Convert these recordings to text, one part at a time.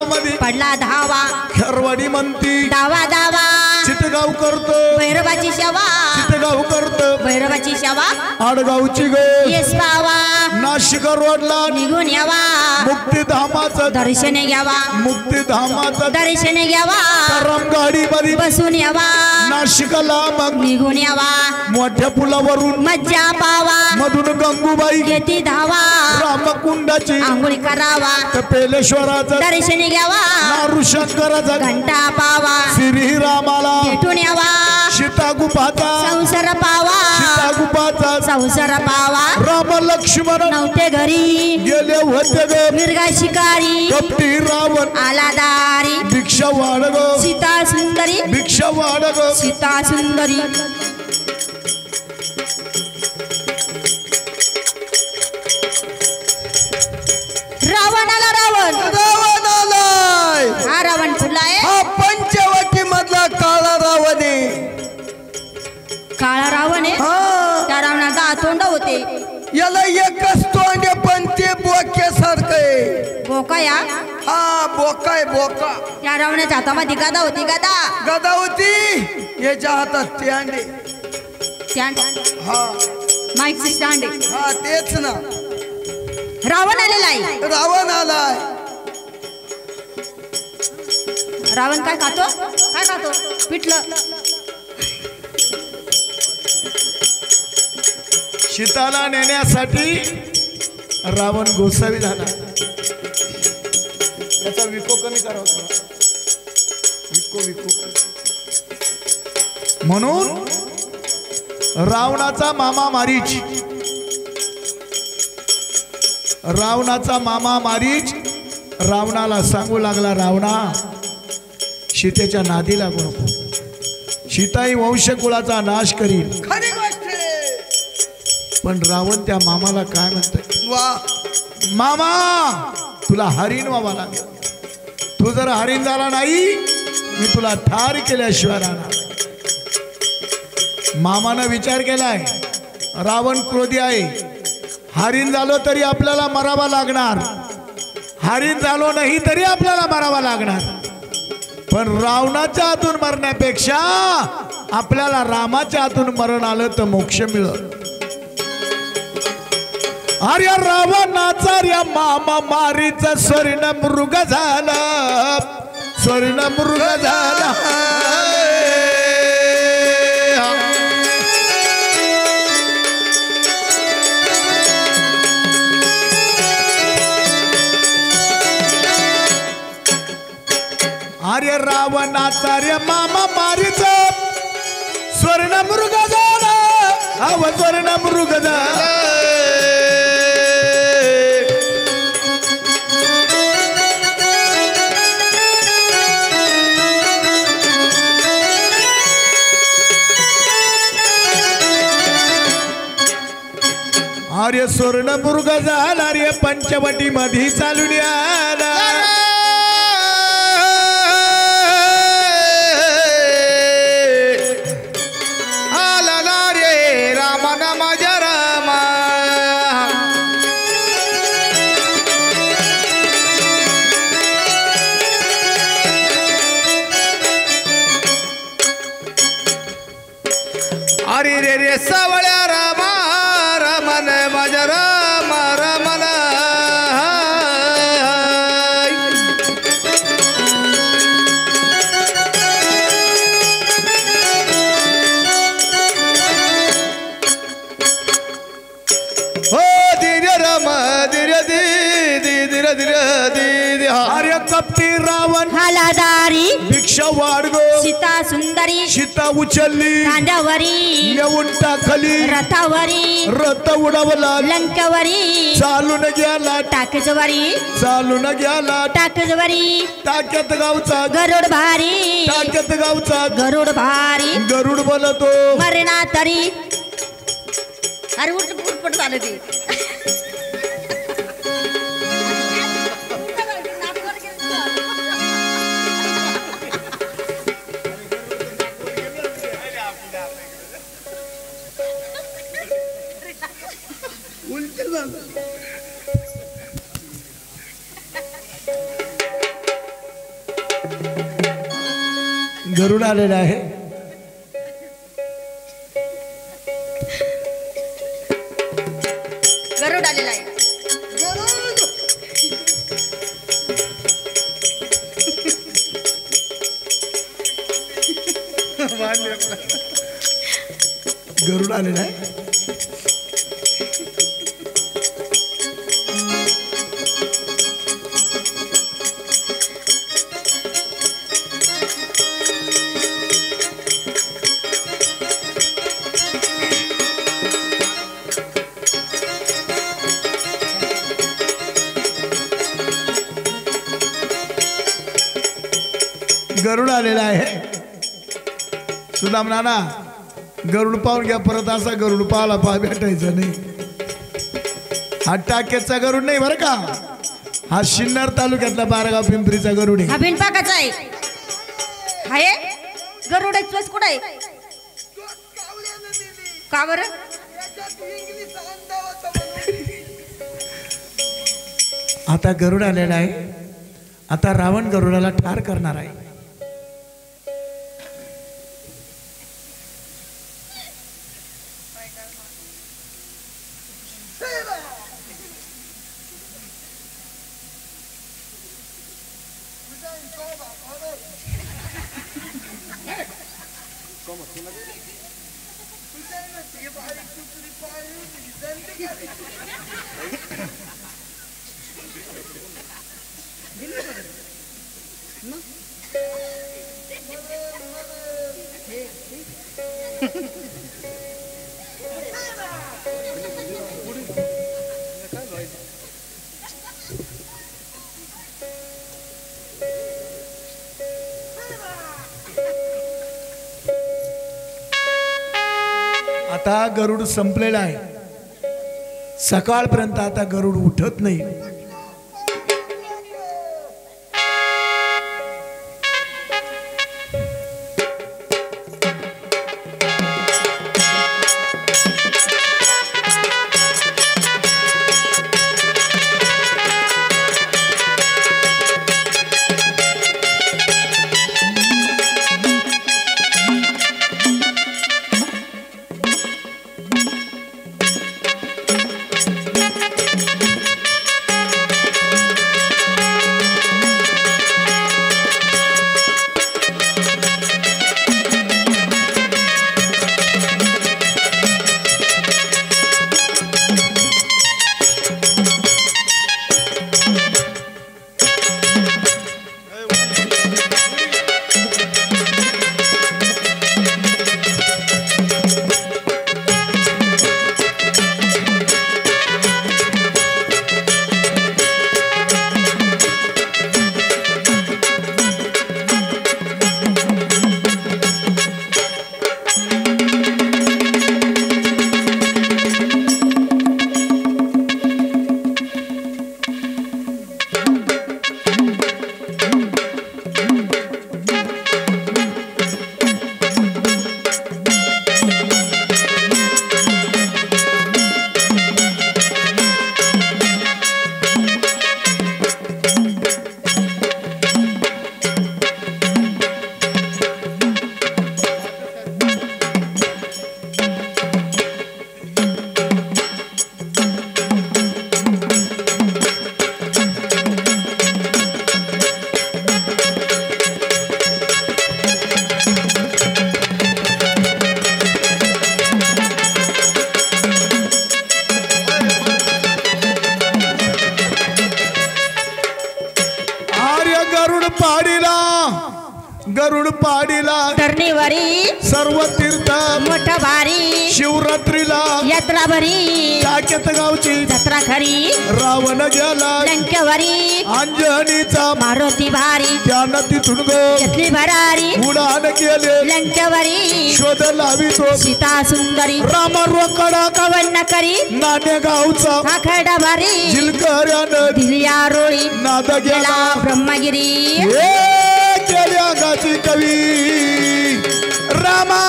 पडला धावा खरवाडी म्हणती दावा दावा चितगाव करतो भैरवाची शेवा चितगाव करतो भैरवाची शेवा आडगावची ग येस पावा नाशिक रोडला निघून यावा मुक्तिधामाचं दर्शन घ्यावा मुक्तिधामाचं दर्शन घ्यावा करम गाडीमध्ये बसून यावा नाशिकला मग निघून यावा मोठ्या पुलावरून मज्जा पावा मधून गंगूबाई येती धावा रामकुंडाची आंघोळी करावा कपिलेश्वराचं दर्शन घ्यावा नारू शंकराचा घंटा पावा श्रीरामाला भेटून यावा सीता गुफाचा संसार पावा सीता गुफाचा संसार पावा राम लक्ष्मण नव्हते घरी गेले होते ग मिरगा शिकारी कपटी रावण आला दारी भिक्षा वाढ ग सीता सुंदरी भिक्षा वाढ ग सीता सुंदरी रावण आला रावण रावण आलाय हा रावण कुठला आहे हा पंचवटी मधला काळा रावण आहे काळा रावण आहे हा त्या रावणाचा तोंड होते याला एकच तोंड आहे, पण ते बोक्यासारखं आहे बोका या हा बोका आहे बोका त्या रावणाच्या हातामध्ये गदा होती गदा गदा होती याच्या हातात ते अंडे स्टँड हा माईकची स्टँड आहे हा तेच ना रावण आलेला आहे रावण आलाय रावण काय खातो पिठलं सीताला नेण्यासाठी रावण गोसावी झाला याचा विको कमी करावा थोडा. विको म्हणून रावणाचा मामा मारीच रावणाला सांगू लागला रावणा सीतेच्या नादी लागू नको सीता ही वंशकुळाचा नाश करील खरी गोष्ट आहे. पण रावण त्या मामाला काय म्हणतोय वा मामा तुला हरिण व्हावा लागेल तू जर हरिण झाला नाही मी तुला ठार केल्याशिवाय राहणार मामानं विचार केलाय रावण क्रोधी आहे हरिण झालो तरी आपल्याला मरावा लागणार हरिण झालो नाही तरी आपल्याला मरावा लागणार पण रावणाच्या हातून मरण्यापेक्षा आपल्याला रामाच्या हातून मरण आलं तर मोक्ष मिळत अरे रावणाचा रे मामा मारीचा स्वर्ण मृग झाला अरे रावणाचा रे मामा मारीचा स्वर्ण मृग झाला स्वर्ण मृग झाला अरे स्वर्ण मृग झाला रे पंचवटी मध्ये चालून आला आला रे रामा ना माझ्या रामा अरे रे रे सावळ्या रामा रमन माझ्या राम रमन हो धीरे रम धीरे धीरे धीरे अरे कपटी रावण हाला दारी भिक्षा वाढगो सीता सुंदरी सीता उचलली खांद्यावरी नेऊन टाकली रथावरी रथ उडवला लंकावरी चालून गेला टाकजवरी चालून गेला टाकजवरी टाक्यात गावचा गरुड भारी टाक्यात गावचा गरुड भारी गरुड बोलतो मरणा तरी अरे उठपट झालं ते गरुड आलेला आहे. गरुड आलेला आहे. गरुड आलेला आहे. गरुड आलेला आहे. सुदाम नाना गरुड पाहून घ्या, परत असा गरुड पाहायला भेटायचं नाही. हा टाक्याचा गरुड नाही बरं का, हा सिन्नर तालुक्यातला बारगाव पिंपरीचा गरुड आहे. हा बिनपाकाचा आहे. हाय गरुड आहे. चोच कुठं आहे? का बरं? आता गरुड आलेला आहे. आता रावण गरुडाला ठार करणार आहे. आता गरुड संपलेला आहे. सकाळपर्यंत आता गरुड उठत नाही. गरुड पाडीला धरणीवरी सर्व तीर्थ मोठा भारी शिवरात्रीला यात्रा भरी टाक्यात गावची जत्रा खरी रावण गेला लंकेवरी अंजनीचा मारुती भारी त्यानं तिथून घेतली भरारी उडान केले लंकेवरी शोध लावितो सीता सुंदरी राम रोकडा कवन करी नाणे गावचा आखडा भारी जिलकऱ्यानं दिली आरोळी नाद गेला ब्रह्मगिरी केल्या गाची कवी रामा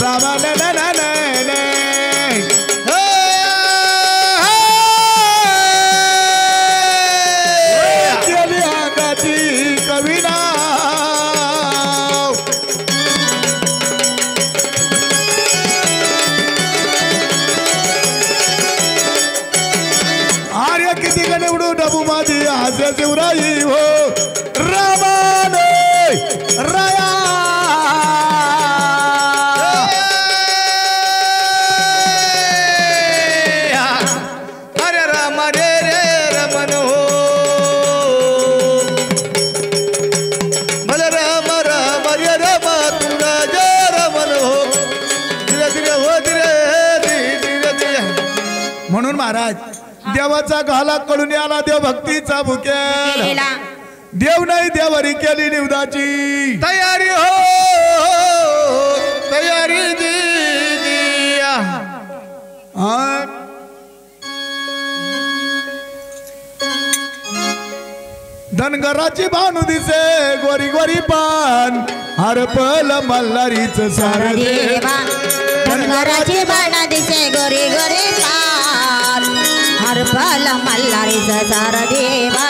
रामा न न न न केल्या गाची कवी ना बाबू माझी हास्य शिवराई हो रामाने राया अरे राम रे रे रमन हो मला राम राम रे राम तुला जय रमन हो धीरे धीरे हो धीरे धीरे म्हणून महाराज देवाचा घाला कळून आला देव भक्तीचा भुकेल केला देव नाही देवरी केली निवदाची तयारी हो तयारी दिया धनगराची भानू दिसे गोरी गोरी पान हरपल मल्हारीच सार देवा धनगराची बाणा दिसे गोरी गोरी पान हरपल मल्हारीचं सार देवा